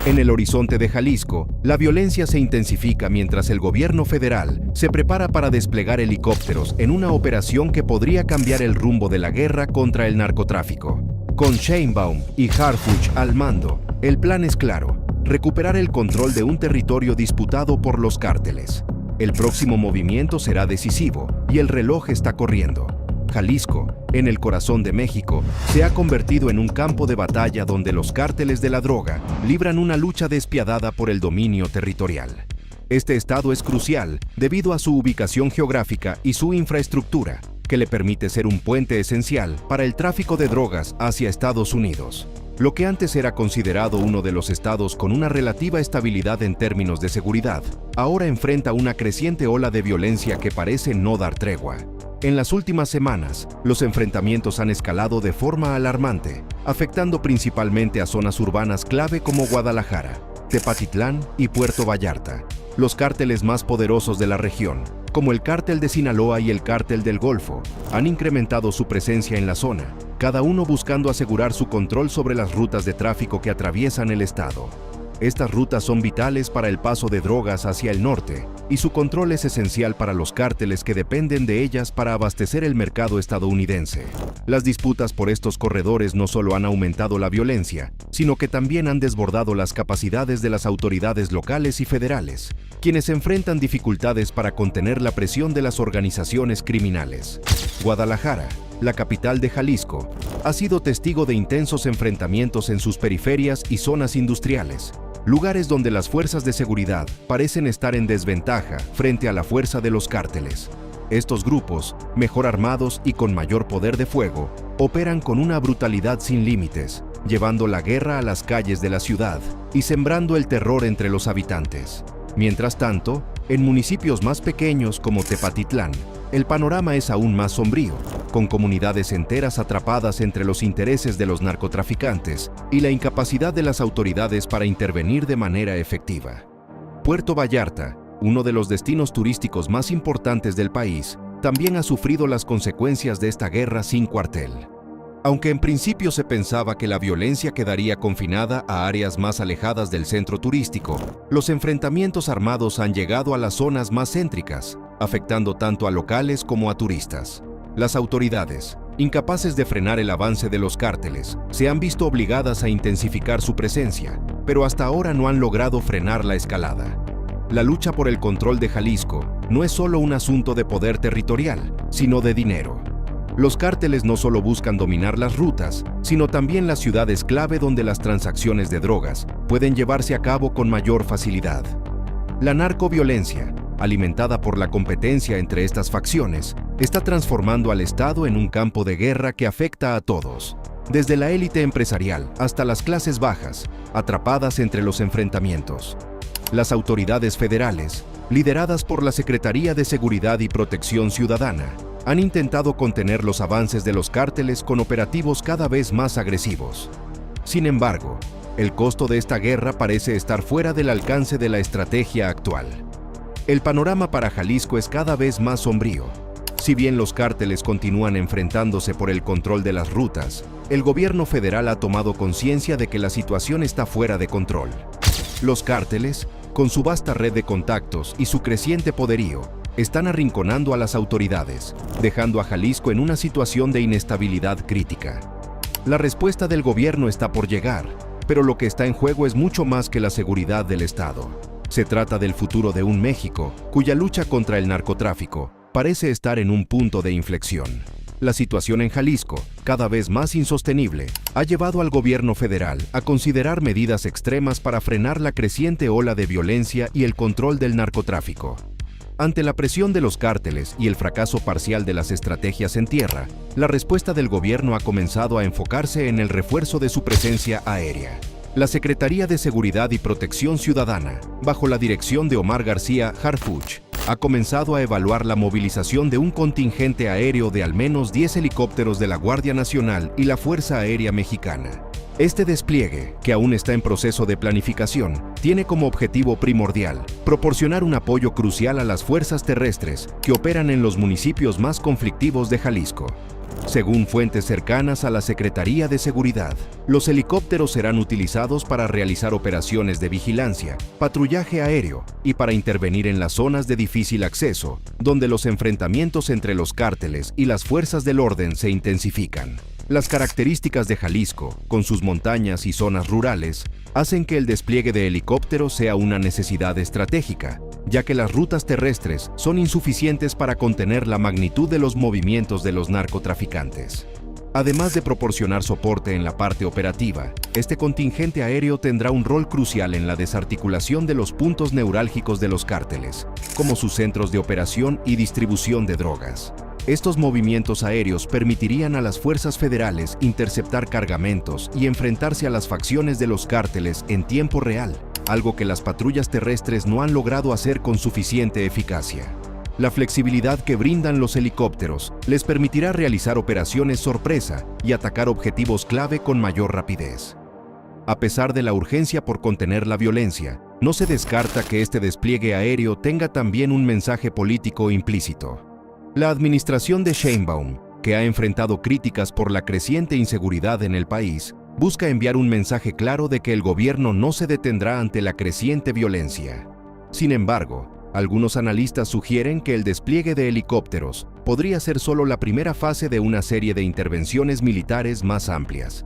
En el horizonte de Jalisco, la violencia se intensifica mientras el gobierno federal se prepara para desplegar helicópteros en una operación que podría cambiar el rumbo de la guerra contra el narcotráfico. Con Sheinbaum y Harfuch al mando, el plan es claro: recuperar el control de un territorio disputado por los cárteles. El próximo movimiento será decisivo y el reloj está corriendo. Jalisco, en el corazón de México, se ha convertido en un campo de batalla donde los cárteles de la droga libran una lucha despiadada por el dominio territorial. Este estado es crucial debido a su ubicación geográfica y su infraestructura, que le permite ser un puente esencial para el tráfico de drogas hacia Estados Unidos. Lo que antes era considerado uno de los estados con una relativa estabilidad en términos de seguridad, ahora enfrenta una creciente ola de violencia que parece no dar tregua. En las últimas semanas, los enfrentamientos han escalado de forma alarmante, afectando principalmente a zonas urbanas clave como Guadalajara, Tepatitlán y Puerto Vallarta. Los cárteles más poderosos de la región, como el Cártel de Sinaloa y el Cártel del Golfo, han incrementado su presencia en la zona, cada uno buscando asegurar su control sobre las rutas de tráfico que atraviesan el estado. Estas rutas son vitales para el paso de drogas hacia el norte, y su control es esencial para los cárteles que dependen de ellas para abastecer el mercado estadounidense. Las disputas por estos corredores no solo han aumentado la violencia, sino que también han desbordado las capacidades de las autoridades locales y federales, quienes enfrentan dificultades para contener la presión de las organizaciones criminales. Guadalajara, la capital de Jalisco, ha sido testigo de intensos enfrentamientos en sus periferias y zonas industriales, lugares donde las fuerzas de seguridad parecen estar en desventaja frente a la fuerza de los cárteles. Estos grupos, mejor armados y con mayor poder de fuego, operan con una brutalidad sin límites, llevando la guerra a las calles de la ciudad y sembrando el terror entre los habitantes. Mientras tanto, en municipios más pequeños como Tepatitlán, el panorama es aún más sombrío, con comunidades enteras atrapadas entre los intereses de los narcotraficantes y la incapacidad de las autoridades para intervenir de manera efectiva. Puerto Vallarta, uno de los destinos turísticos más importantes del país, también ha sufrido las consecuencias de esta guerra sin cuartel. Aunque en principio se pensaba que la violencia quedaría confinada a áreas más alejadas del centro turístico, los enfrentamientos armados han llegado a las zonas más céntricas, afectando tanto a locales como a turistas. Las autoridades, incapaces de frenar el avance de los cárteles, se han visto obligadas a intensificar su presencia, pero hasta ahora no han logrado frenar la escalada. La lucha por el control de Jalisco no es solo un asunto de poder territorial, sino de dinero. Los cárteles no solo buscan dominar las rutas, sino también las ciudades clave donde las transacciones de drogas pueden llevarse a cabo con mayor facilidad. La narcoviolencia, alimentada por la competencia entre estas facciones, está transformando al Estado en un campo de guerra que afecta a todos, desde la élite empresarial hasta las clases bajas, atrapadas entre los enfrentamientos. Las autoridades federales, lideradas por la Secretaría de Seguridad y Protección Ciudadana, han intentado contener los avances de los cárteles con operativos cada vez más agresivos. Sin embargo, el costo de esta guerra parece estar fuera del alcance de la estrategia actual. El panorama para Jalisco es cada vez más sombrío. Si bien los cárteles continúan enfrentándose por el control de las rutas, el gobierno federal ha tomado conciencia de que la situación está fuera de control. Los cárteles, con su vasta red de contactos y su creciente poderío, están arrinconando a las autoridades, dejando a Jalisco en una situación de inestabilidad crítica. La respuesta del gobierno está por llegar, pero lo que está en juego es mucho más que la seguridad del Estado. Se trata del futuro de un México cuya lucha contra el narcotráfico parece estar en un punto de inflexión. La situación en Jalisco, cada vez más insostenible, ha llevado al gobierno federal a considerar medidas extremas para frenar la creciente ola de violencia y el control del narcotráfico. Ante la presión de los cárteles y el fracaso parcial de las estrategias en tierra, la respuesta del gobierno ha comenzado a enfocarse en el refuerzo de su presencia aérea. La Secretaría de Seguridad y Protección Ciudadana, bajo la dirección de Omar García Harfuch, ha comenzado a evaluar la movilización de un contingente aéreo de al menos 10 helicópteros de la Guardia Nacional y la Fuerza Aérea Mexicana. Este despliegue, que aún está en proceso de planificación, tiene como objetivo primordial proporcionar un apoyo crucial a las fuerzas terrestres que operan en los municipios más conflictivos de Jalisco. Según fuentes cercanas a la Secretaría de Seguridad, los helicópteros serán utilizados para realizar operaciones de vigilancia, patrullaje aéreo y para intervenir en las zonas de difícil acceso, donde los enfrentamientos entre los cárteles y las fuerzas del orden se intensifican. Las características de Jalisco, con sus montañas y zonas rurales, hacen que el despliegue de helicópteros sea una necesidad estratégica, ya que las rutas terrestres son insuficientes para contener la magnitud de los movimientos de los narcotraficantes. Además de proporcionar soporte en la parte operativa, este contingente aéreo tendrá un rol crucial en la desarticulación de los puntos neurálgicos de los cárteles, como sus centros de operación y distribución de drogas. Estos movimientos aéreos permitirían a las fuerzas federales interceptar cargamentos y enfrentarse a las facciones de los cárteles en tiempo real, algo que las patrullas terrestres no han logrado hacer con suficiente eficacia. La flexibilidad que brindan los helicópteros les permitirá realizar operaciones sorpresa y atacar objetivos clave con mayor rapidez. A pesar de la urgencia por contener la violencia, no se descarta que este despliegue aéreo tenga también un mensaje político implícito. La administración de Sheinbaum, que ha enfrentado críticas por la creciente inseguridad en el país, busca enviar un mensaje claro de que el gobierno no se detendrá ante la creciente violencia. Sin embargo, algunos analistas sugieren que el despliegue de helicópteros podría ser solo la primera fase de una serie de intervenciones militares más amplias.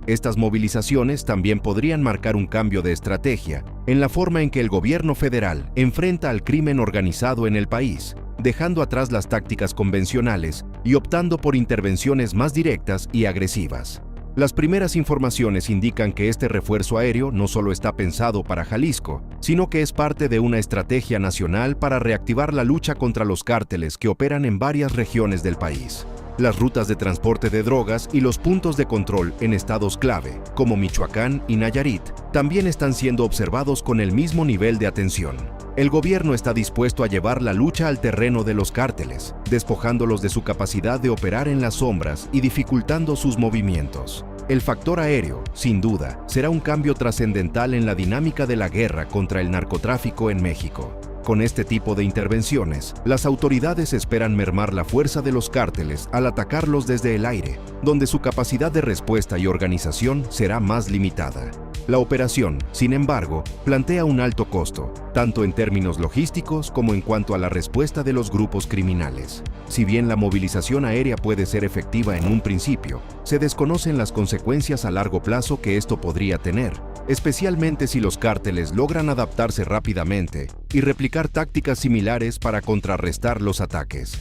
Estas movilizaciones también podrían marcar un cambio de estrategia en la forma en que el gobierno federal enfrenta al crimen organizado en el país, dejando atrás las tácticas convencionales y optando por intervenciones más directas y agresivas. Las primeras informaciones indican que este refuerzo aéreo no solo está pensado para Jalisco, sino que es parte de una estrategia nacional para reactivar la lucha contra los cárteles que operan en varias regiones del país. Las rutas de transporte de drogas y los puntos de control en estados clave, como Michoacán y Nayarit, también están siendo observados con el mismo nivel de atención. El gobierno está dispuesto a llevar la lucha al terreno de los cárteles, despojándolos de su capacidad de operar en las sombras y dificultando sus movimientos. El factor aéreo, sin duda, será un cambio trascendental en la dinámica de la guerra contra el narcotráfico en México. Con este tipo de intervenciones, las autoridades esperan mermar la fuerza de los cárteles al atacarlos desde el aire, donde su capacidad de respuesta y organización será más limitada. La operación, sin embargo, plantea un alto costo, tanto en términos logísticos como en cuanto a la respuesta de los grupos criminales. Si bien la movilización aérea puede ser efectiva en un principio, se desconocen las consecuencias a largo plazo que esto podría tener, especialmente si los cárteles logran adaptarse rápidamente y replicar tácticas similares para contrarrestar los ataques.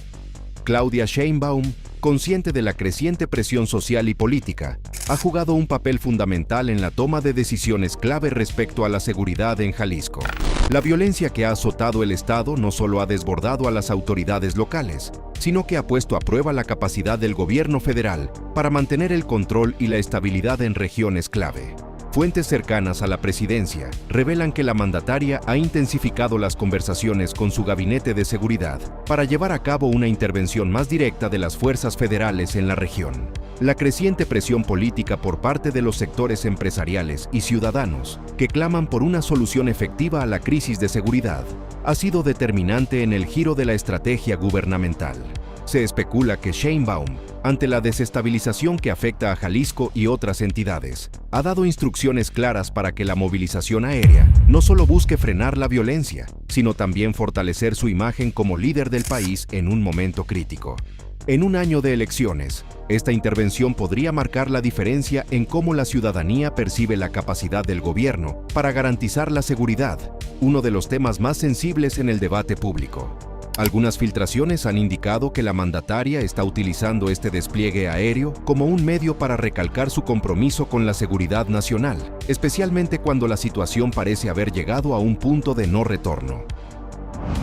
Claudia Sheinbaum, consciente de la creciente presión social y política, ha jugado un papel fundamental en la toma de decisiones clave respecto a la seguridad en Jalisco. La violencia que ha azotado el Estado no solo ha desbordado a las autoridades locales, sino que ha puesto a prueba la capacidad del gobierno federal para mantener el control y la estabilidad en regiones clave. Fuentes cercanas a la presidencia revelan que la mandataria ha intensificado las conversaciones con su gabinete de seguridad para llevar a cabo una intervención más directa de las fuerzas federales en la región. La creciente presión política por parte de los sectores empresariales y ciudadanos que claman por una solución efectiva a la crisis de seguridad ha sido determinante en el giro de la estrategia gubernamental. Se especula que Sheinbaum, ante la desestabilización que afecta a Jalisco y otras entidades, ha dado instrucciones claras para que la movilización aérea no solo busque frenar la violencia, sino también fortalecer su imagen como líder del país en un momento crítico. En un año de elecciones, esta intervención podría marcar la diferencia en cómo la ciudadanía percibe la capacidad del gobierno para garantizar la seguridad, uno de los temas más sensibles en el debate público. Algunas filtraciones han indicado que la mandataria está utilizando este despliegue aéreo como un medio para recalcar su compromiso con la seguridad nacional, especialmente cuando la situación parece haber llegado a un punto de no retorno.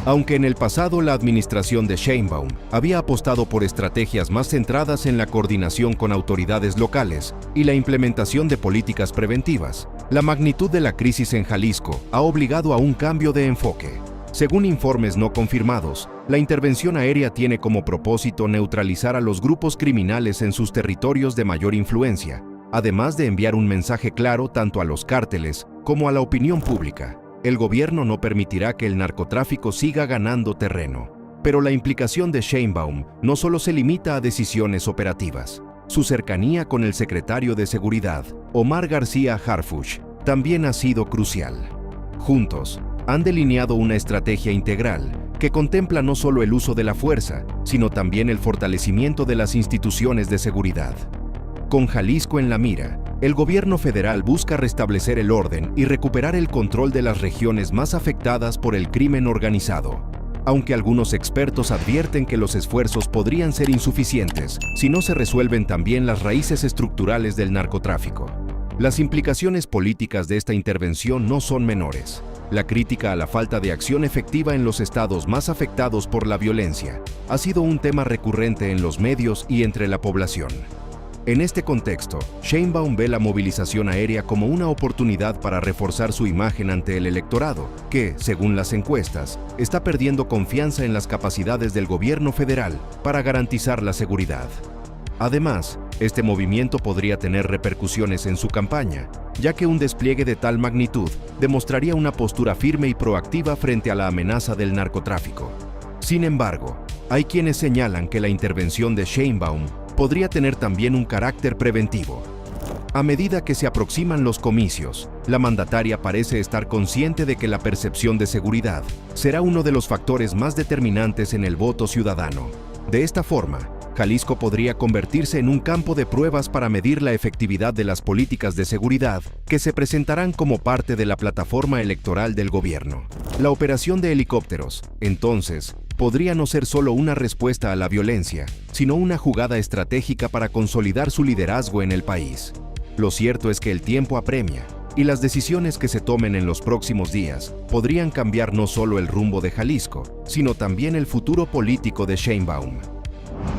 Aunque en el pasado la administración de Sheinbaum había apostado por estrategias más centradas en la coordinación con autoridades locales y la implementación de políticas preventivas, la magnitud de la crisis en Jalisco ha obligado a un cambio de enfoque. Según informes no confirmados, la intervención aérea tiene como propósito neutralizar a los grupos criminales en sus territorios de mayor influencia, además de enviar un mensaje claro tanto a los cárteles como a la opinión pública. El gobierno no permitirá que el narcotráfico siga ganando terreno. Pero la implicación de Sheinbaum no solo se limita a decisiones operativas. Su cercanía con el secretario de Seguridad, Omar García Harfuch, también ha sido crucial. Juntos, han delineado una estrategia integral que contempla no solo el uso de la fuerza, sino también el fortalecimiento de las instituciones de seguridad. Con Jalisco en la mira, el gobierno federal busca restablecer el orden y recuperar el control de las regiones más afectadas por el crimen organizado, aunque algunos expertos advierten que los esfuerzos podrían ser insuficientes si no se resuelven también las raíces estructurales del narcotráfico. Las implicaciones políticas de esta intervención no son menores. La crítica a la falta de acción efectiva en los estados más afectados por la violencia ha sido un tema recurrente en los medios y entre la población. En este contexto, Sheinbaum ve la movilización aérea como una oportunidad para reforzar su imagen ante el electorado, que, según las encuestas, está perdiendo confianza en las capacidades del gobierno federal para garantizar la seguridad. Además, este movimiento podría tener repercusiones en su campaña, ya que un despliegue de tal magnitud demostraría una postura firme y proactiva frente a la amenaza del narcotráfico. Sin embargo, hay quienes señalan que la intervención de Sheinbaum podría tener también un carácter preventivo. A medida que se aproximan los comicios, la mandataria parece estar consciente de que la percepción de seguridad será uno de los factores más determinantes en el voto ciudadano. De esta forma, Jalisco podría convertirse en un campo de pruebas para medir la efectividad de las políticas de seguridad que se presentarán como parte de la plataforma electoral del gobierno. La operación de helicópteros, entonces, podría no ser solo una respuesta a la violencia, sino una jugada estratégica para consolidar su liderazgo en el país. Lo cierto es que el tiempo apremia, y las decisiones que se tomen en los próximos días podrían cambiar no solo el rumbo de Jalisco, sino también el futuro político de Sheinbaum.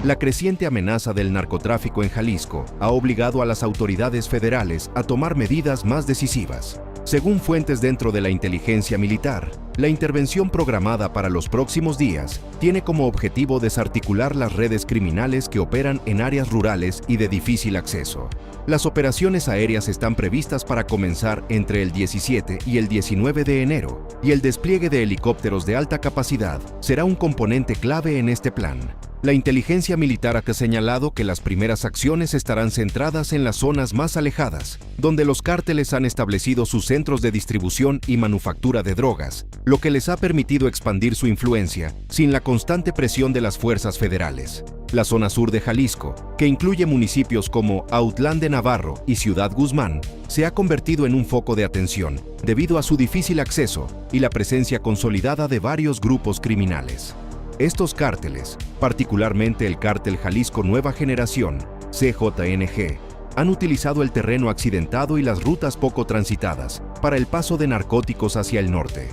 La creciente amenaza del narcotráfico en Jalisco ha obligado a las autoridades federales a tomar medidas más decisivas. Según fuentes dentro de la inteligencia militar, la intervención programada para los próximos días tiene como objetivo desarticular las redes criminales que operan en áreas rurales y de difícil acceso. Las operaciones aéreas están previstas para comenzar entre el 17 y el 19 de enero, y el despliegue de helicópteros de alta capacidad será un componente clave en este plan. La inteligencia militar ha señalado que las primeras acciones estarán centradas en las zonas más alejadas, donde los cárteles han establecido sus centros de distribución y manufactura de drogas, lo que les ha permitido expandir su influencia sin la constante presión de las fuerzas federales. La zona sur de Jalisco, que incluye municipios como Autlán de Navarro y Ciudad Guzmán, se ha convertido en un foco de atención debido a su difícil acceso y la presencia consolidada de varios grupos criminales. Estos cárteles, particularmente el Cártel Jalisco Nueva Generación, CJNG, han utilizado el terreno accidentado y las rutas poco transitadas para el paso de narcóticos hacia el norte.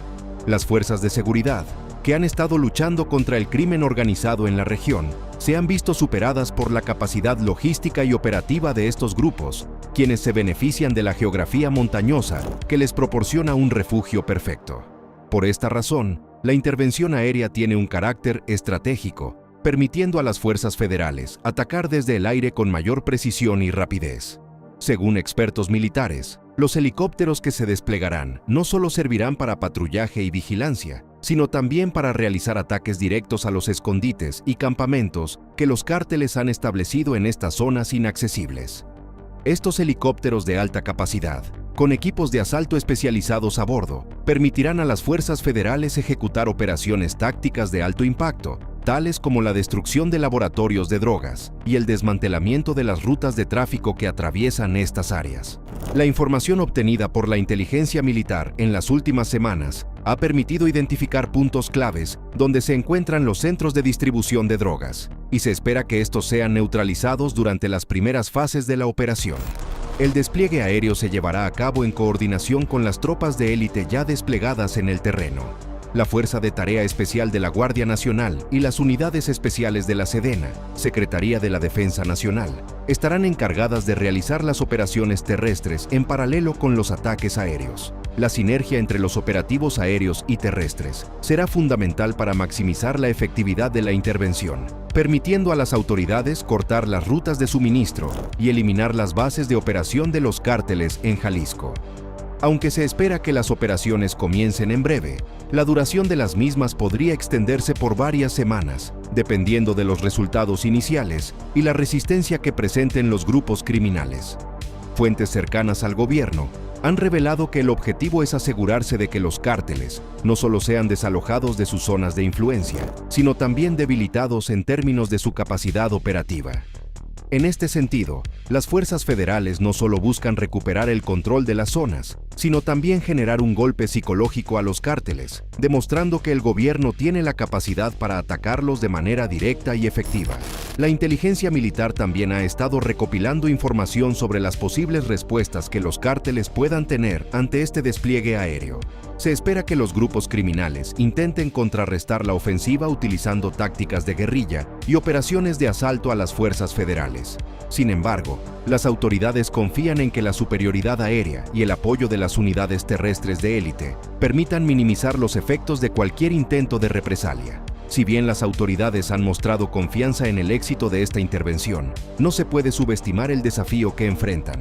Las fuerzas de seguridad, que han estado luchando contra el crimen organizado en la región, se han visto superadas por la capacidad logística y operativa de estos grupos, quienes se benefician de la geografía montañosa que les proporciona un refugio perfecto. Por esta razón, la intervención aérea tiene un carácter estratégico, permitiendo a las fuerzas federales atacar desde el aire con mayor precisión y rapidez. Según expertos militares, los helicópteros que se desplegarán no solo servirán para patrullaje y vigilancia, sino también para realizar ataques directos a los escondites y campamentos que los cárteles han establecido en estas zonas inaccesibles. Estos helicópteros de alta capacidad, con equipos de asalto especializados a bordo, permitirán a las fuerzas federales ejecutar operaciones tácticas de alto impacto, tales como la destrucción de laboratorios de drogas y el desmantelamiento de las rutas de tráfico que atraviesan estas áreas. La información obtenida por la inteligencia militar en las últimas semanas ha permitido identificar puntos claves donde se encuentran los centros de distribución de drogas, y se espera que estos sean neutralizados durante las primeras fases de la operación. El despliegue aéreo se llevará a cabo en coordinación con las tropas de élite ya desplegadas en el terreno. La Fuerza de Tarea Especial de la Guardia Nacional y las unidades especiales de la Sedena, Secretaría de la Defensa Nacional, estarán encargadas de realizar las operaciones terrestres en paralelo con los ataques aéreos. La sinergia entre los operativos aéreos y terrestres será fundamental para maximizar la efectividad de la intervención, permitiendo a las autoridades cortar las rutas de suministro y eliminar las bases de operación de los cárteles en Jalisco. Aunque se espera que las operaciones comiencen en breve, la duración de las mismas podría extenderse por varias semanas, dependiendo de los resultados iniciales y la resistencia que presenten los grupos criminales. Fuentes cercanas al gobierno han revelado que el objetivo es asegurarse de que los cárteles no solo sean desalojados de sus zonas de influencia, sino también debilitados en términos de su capacidad operativa. En este sentido, las fuerzas federales no solo buscan recuperar el control de las zonas, sino también generar un golpe psicológico a los cárteles, demostrando que el gobierno tiene la capacidad para atacarlos de manera directa y efectiva. La inteligencia militar también ha estado recopilando información sobre las posibles respuestas que los cárteles puedan tener ante este despliegue aéreo. Se espera que los grupos criminales intenten contrarrestar la ofensiva utilizando tácticas de guerrilla y operaciones de asalto a las fuerzas federales. Sin embargo, las autoridades confían en que la superioridad aérea y el apoyo de las unidades terrestres de élite permitan minimizar los efectos de cualquier intento de represalia. Si bien las autoridades han mostrado confianza en el éxito de esta intervención, no se puede subestimar el desafío que enfrentan.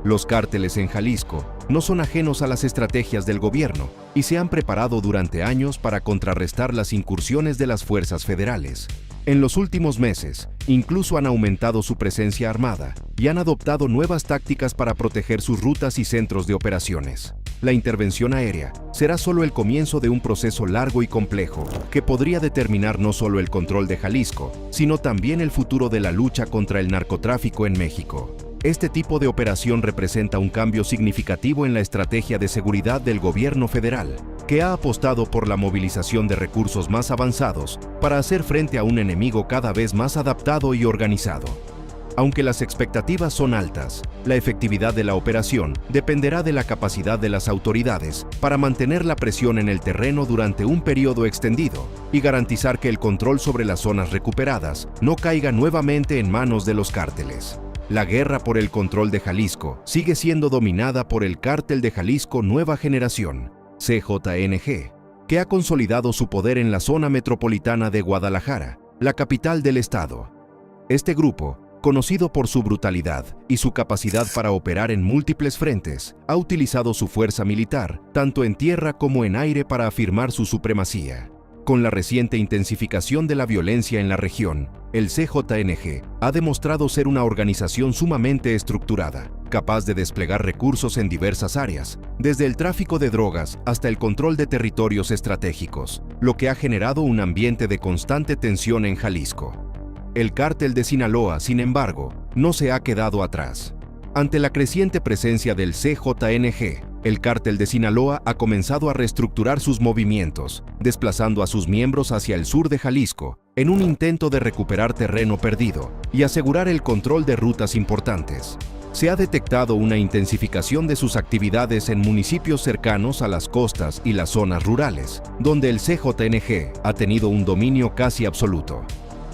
Los cárteles en Jalisco no son ajenos a las estrategias del gobierno y se han preparado durante años para contrarrestar las incursiones de las fuerzas federales. En los últimos meses, incluso han aumentado su presencia armada y han adoptado nuevas tácticas para proteger sus rutas y centros de operaciones. La intervención aérea será solo el comienzo de un proceso largo y complejo que podría determinar no solo el control de Jalisco, sino también el futuro de la lucha contra el narcotráfico en México. Este tipo de operación representa un cambio significativo en la estrategia de seguridad del gobierno federal, que ha apostado por la movilización de recursos más avanzados para hacer frente a un enemigo cada vez más adaptado y organizado. Aunque las expectativas son altas, la efectividad de la operación dependerá de la capacidad de las autoridades para mantener la presión en el terreno durante un periodo extendido y garantizar que el control sobre las zonas recuperadas no caiga nuevamente en manos de los cárteles. La guerra por el control de Jalisco sigue siendo dominada por el Cártel de Jalisco Nueva Generación, CJNG, que ha consolidado su poder en la zona metropolitana de Guadalajara, la capital del estado. Este grupo, conocido por su brutalidad y su capacidad para operar en múltiples frentes, ha utilizado su fuerza militar, tanto en tierra como en aire, para afirmar su supremacía. Con la reciente intensificación de la violencia en la región, el CJNG ha demostrado ser una organización sumamente estructurada, capaz de desplegar recursos en diversas áreas, desde el tráfico de drogas hasta el control de territorios estratégicos, lo que ha generado un ambiente de constante tensión en Jalisco. El Cártel de Sinaloa, sin embargo, no se ha quedado atrás. Ante la creciente presencia del CJNG, el Cártel de Sinaloa ha comenzado a reestructurar sus movimientos, desplazando a sus miembros hacia el sur de Jalisco, en un intento de recuperar terreno perdido y asegurar el control de rutas importantes. Se ha detectado una intensificación de sus actividades en municipios cercanos a las costas y las zonas rurales, donde el CJNG ha tenido un dominio casi absoluto.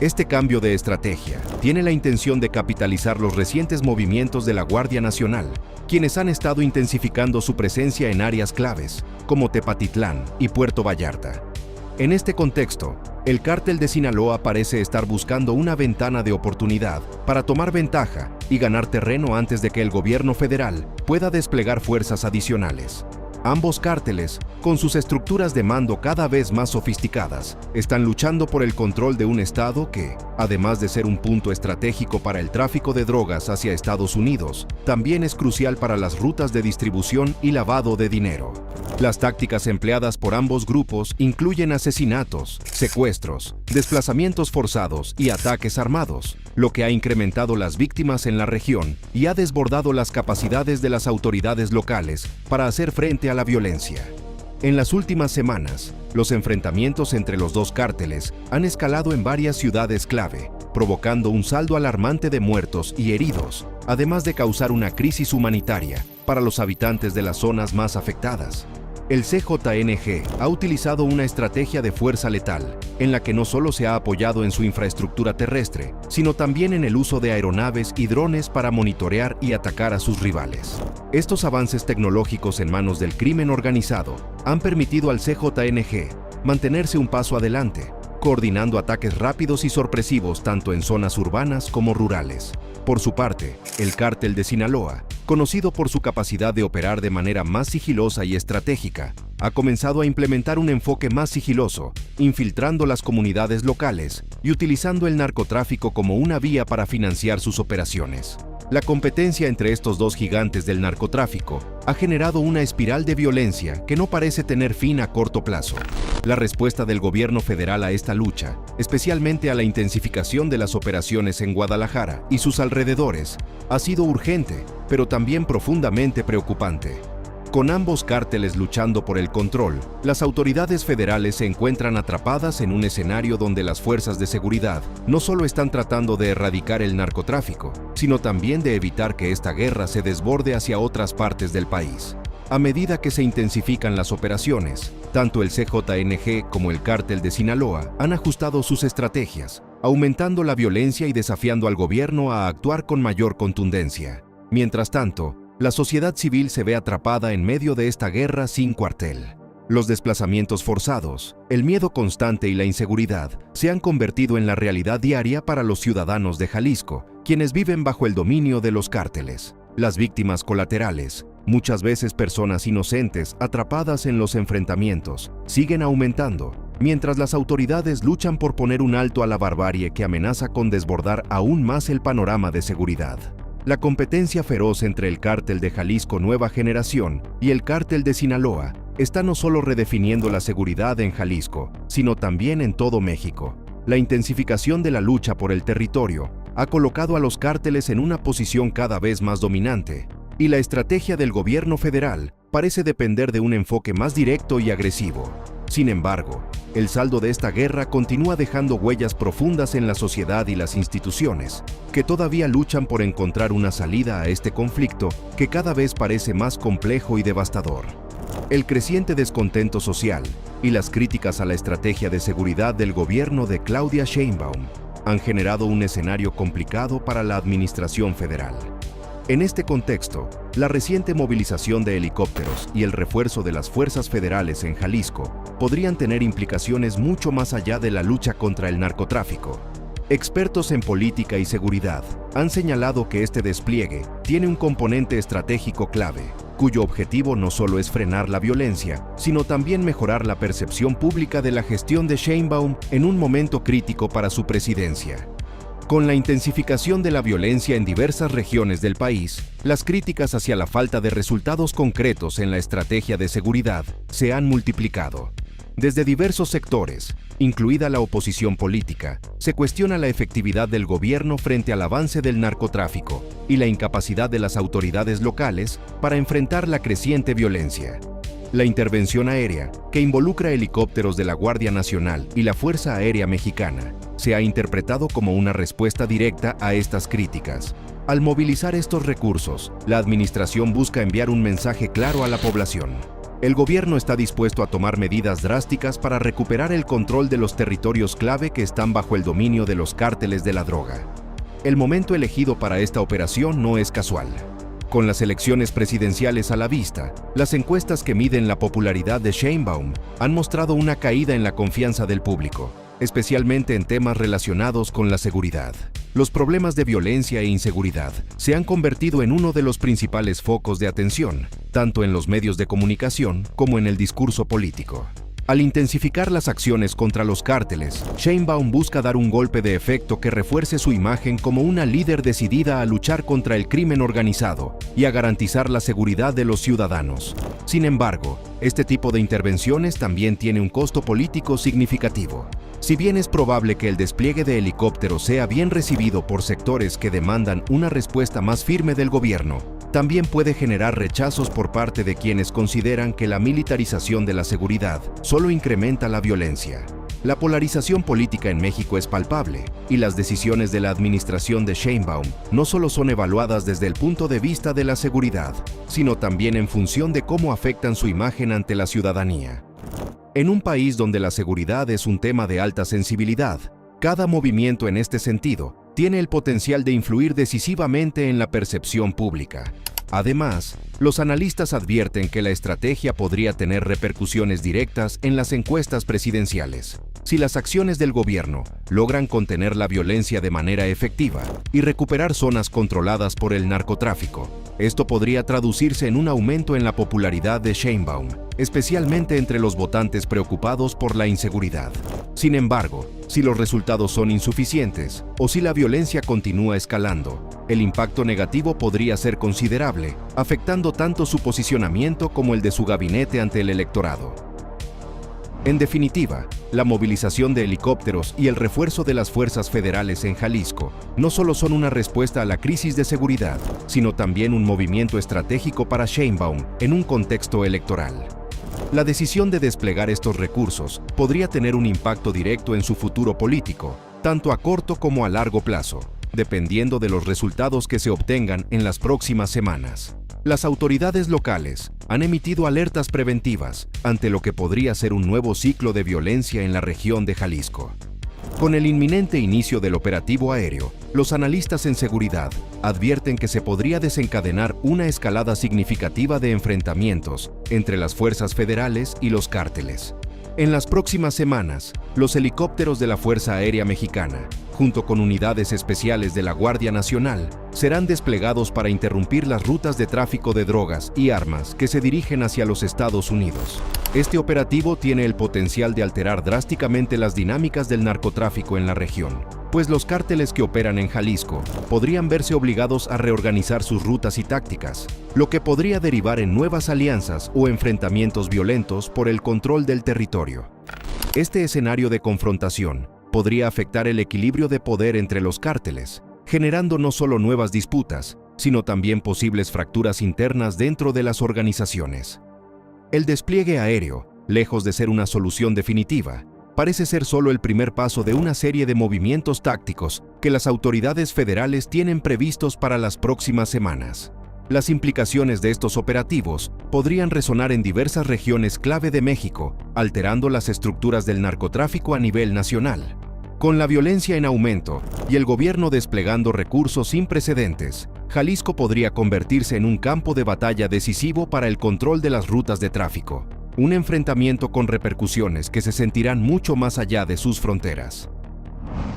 Este cambio de estrategia tiene la intención de capitalizar los recientes movimientos de la Guardia Nacional, quienes han estado intensificando su presencia en áreas claves, como Tepatitlán y Puerto Vallarta. En este contexto, el Cártel de Sinaloa parece estar buscando una ventana de oportunidad para tomar ventaja y ganar terreno antes de que el gobierno federal pueda desplegar fuerzas adicionales. Ambos cárteles, con sus estructuras de mando cada vez más sofisticadas, están luchando por el control de un estado que, además de ser un punto estratégico para el tráfico de drogas hacia Estados Unidos, también es crucial para las rutas de distribución y lavado de dinero. Las tácticas empleadas por ambos grupos incluyen asesinatos, secuestros, desplazamientos forzados y ataques armados, lo que ha incrementado las víctimas en la región y ha desbordado las capacidades de las autoridades locales para hacer frente a la violencia. En las últimas semanas, los enfrentamientos entre los dos cárteles han escalado en varias ciudades clave, provocando un saldo alarmante de muertos y heridos, además de causar una crisis humanitaria para los habitantes de las zonas más afectadas. El CJNG ha utilizado una estrategia de fuerza letal, en la que no solo se ha apoyado en su infraestructura terrestre, sino también en el uso de aeronaves y drones para monitorear y atacar a sus rivales. Estos avances tecnológicos en manos del crimen organizado han permitido al CJNG mantenerse un paso adelante, coordinando ataques rápidos y sorpresivos tanto en zonas urbanas como rurales. Por su parte, el Cártel de Sinaloa conocido por su capacidad de operar de manera más sigilosa y estratégica, ha comenzado a implementar un enfoque más sigiloso, infiltrando las comunidades locales y utilizando el narcotráfico como una vía para financiar sus operaciones. La competencia entre estos dos gigantes del narcotráfico ha generado una espiral de violencia que no parece tener fin a corto plazo. La respuesta del gobierno federal a esta lucha, especialmente a la intensificación de las operaciones en Guadalajara y sus alrededores, ha sido urgente, pero también profundamente preocupante. Con ambos cárteles luchando por el control, las autoridades federales se encuentran atrapadas en un escenario donde las fuerzas de seguridad no solo están tratando de erradicar el narcotráfico, sino también de evitar que esta guerra se desborde hacia otras partes del país. A medida que se intensifican las operaciones, tanto el CJNG como el Cártel de Sinaloa han ajustado sus estrategias, aumentando la violencia y desafiando al gobierno a actuar con mayor contundencia. Mientras tanto, la sociedad civil se ve atrapada en medio de esta guerra sin cuartel. Los desplazamientos forzados, el miedo constante y la inseguridad se han convertido en la realidad diaria para los ciudadanos de Jalisco, quienes viven bajo el dominio de los cárteles. Las víctimas colaterales, muchas veces personas inocentes atrapadas en los enfrentamientos, siguen aumentando, mientras las autoridades luchan por poner un alto a la barbarie que amenaza con desbordar aún más el panorama de seguridad. La competencia feroz entre el Cártel de Jalisco Nueva Generación y el Cártel de Sinaloa está no solo redefiniendo la seguridad en Jalisco, sino también en todo México. La intensificación de la lucha por el territorio ha colocado a los cárteles en una posición cada vez más dominante, y la estrategia del gobierno federal parece depender de un enfoque más directo y agresivo. Sin embargo, el saldo de esta guerra continúa dejando huellas profundas en la sociedad y las instituciones, que todavía luchan por encontrar una salida a este conflicto que cada vez parece más complejo y devastador. El creciente descontento social y las críticas a la estrategia de seguridad del gobierno de Claudia Sheinbaum han generado un escenario complicado para la administración federal. En este contexto, la reciente movilización de helicópteros y el refuerzo de las fuerzas federales en Jalisco podrían tener implicaciones mucho más allá de la lucha contra el narcotráfico. Expertos en política y seguridad han señalado que este despliegue tiene un componente estratégico clave, cuyo objetivo no solo es frenar la violencia, sino también mejorar la percepción pública de la gestión de Sheinbaum en un momento crítico para su presidencia. Con la intensificación de la violencia en diversas regiones del país, las críticas hacia la falta de resultados concretos en la estrategia de seguridad se han multiplicado. Desde diversos sectores, incluida la oposición política, se cuestiona la efectividad del gobierno frente al avance del narcotráfico y la incapacidad de las autoridades locales para enfrentar la creciente violencia. La intervención aérea, que involucra helicópteros de la Guardia Nacional y la Fuerza Aérea Mexicana, se ha interpretado como una respuesta directa a estas críticas. Al movilizar estos recursos, la administración busca enviar un mensaje claro a la población. El gobierno está dispuesto a tomar medidas drásticas para recuperar el control de los territorios clave que están bajo el dominio de los cárteles de la droga. El momento elegido para esta operación no es casual. Con las elecciones presidenciales a la vista, las encuestas que miden la popularidad de Sheinbaum han mostrado una caída en la confianza del público, especialmente en temas relacionados con la seguridad. Los problemas de violencia e inseguridad se han convertido en uno de los principales focos de atención, tanto en los medios de comunicación como en el discurso político. Al intensificar las acciones contra los cárteles, Sheinbaum busca dar un golpe de efecto que refuerce su imagen como una líder decidida a luchar contra el crimen organizado y a garantizar la seguridad de los ciudadanos. Sin embargo, este tipo de intervenciones también tiene un costo político significativo. Si bien es probable que el despliegue de helicópteros sea bien recibido por sectores que demandan una respuesta más firme del gobierno, también puede generar rechazos por parte de quienes consideran que la militarización de la seguridad solo incrementa la violencia. La polarización política en México es palpable, y las decisiones de la administración de Sheinbaum no solo son evaluadas desde el punto de vista de la seguridad, sino también en función de cómo afectan su imagen ante la ciudadanía. En un país donde la seguridad es un tema de alta sensibilidad, cada movimiento en este sentido tiene el potencial de influir decisivamente en la percepción pública. Además, los analistas advierten que la estrategia podría tener repercusiones directas en las encuestas presidenciales. Si las acciones del gobierno logran contener la violencia de manera efectiva y recuperar zonas controladas por el narcotráfico, esto podría traducirse en un aumento en la popularidad de Sheinbaum, especialmente entre los votantes preocupados por la inseguridad. Sin embargo, si los resultados son insuficientes o si la violencia continúa escalando, el impacto negativo podría ser considerable, afectando tanto su posicionamiento como el de su gabinete ante el electorado. En definitiva, la movilización de helicópteros y el refuerzo de las fuerzas federales en Jalisco no solo son una respuesta a la crisis de seguridad, sino también un movimiento estratégico para Sheinbaum en un contexto electoral. La decisión de desplegar estos recursos podría tener un impacto directo en su futuro político, tanto a corto como a largo plazo, dependiendo de los resultados que se obtengan en las próximas semanas. Las autoridades locales han emitido alertas preventivas ante lo que podría ser un nuevo ciclo de violencia en la región de Jalisco. Con el inminente inicio del operativo aéreo, los analistas en seguridad advierten que se podría desencadenar una escalada significativa de enfrentamientos entre las fuerzas federales y los cárteles. En las próximas semanas, los helicópteros de la Fuerza Aérea Mexicana, junto con unidades especiales de la Guardia Nacional, serán desplegados para interrumpir las rutas de tráfico de drogas y armas que se dirigen hacia los Estados Unidos. Este operativo tiene el potencial de alterar drásticamente las dinámicas del narcotráfico en la región, pues los cárteles que operan en Jalisco podrían verse obligados a reorganizar sus rutas y tácticas, lo que podría derivar en nuevas alianzas o enfrentamientos violentos por el control del territorio. Este escenario de confrontación podría afectar el equilibrio de poder entre los cárteles, generando no solo nuevas disputas, sino también posibles fracturas internas dentro de las organizaciones. El despliegue aéreo, lejos de ser una solución definitiva, parece ser solo el primer paso de una serie de movimientos tácticos que las autoridades federales tienen previstos para las próximas semanas. Las implicaciones de estos operativos podrían resonar en diversas regiones clave de México, alterando las estructuras del narcotráfico a nivel nacional. Con la violencia en aumento y el gobierno desplegando recursos sin precedentes, Jalisco podría convertirse en un campo de batalla decisivo para el control de las rutas de tráfico, un enfrentamiento con repercusiones que se sentirán mucho más allá de sus fronteras.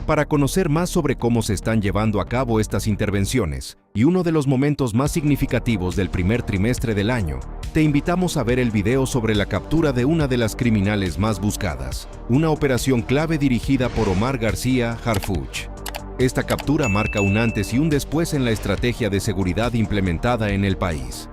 Para conocer más sobre cómo se están llevando a cabo estas intervenciones y uno de los momentos más significativos del primer trimestre del año, te invitamos a ver el video sobre la captura de una de las criminales más buscadas, una operación clave dirigida por Omar García Harfuch. Esta captura marca un antes y un después en la estrategia de seguridad implementada en el país.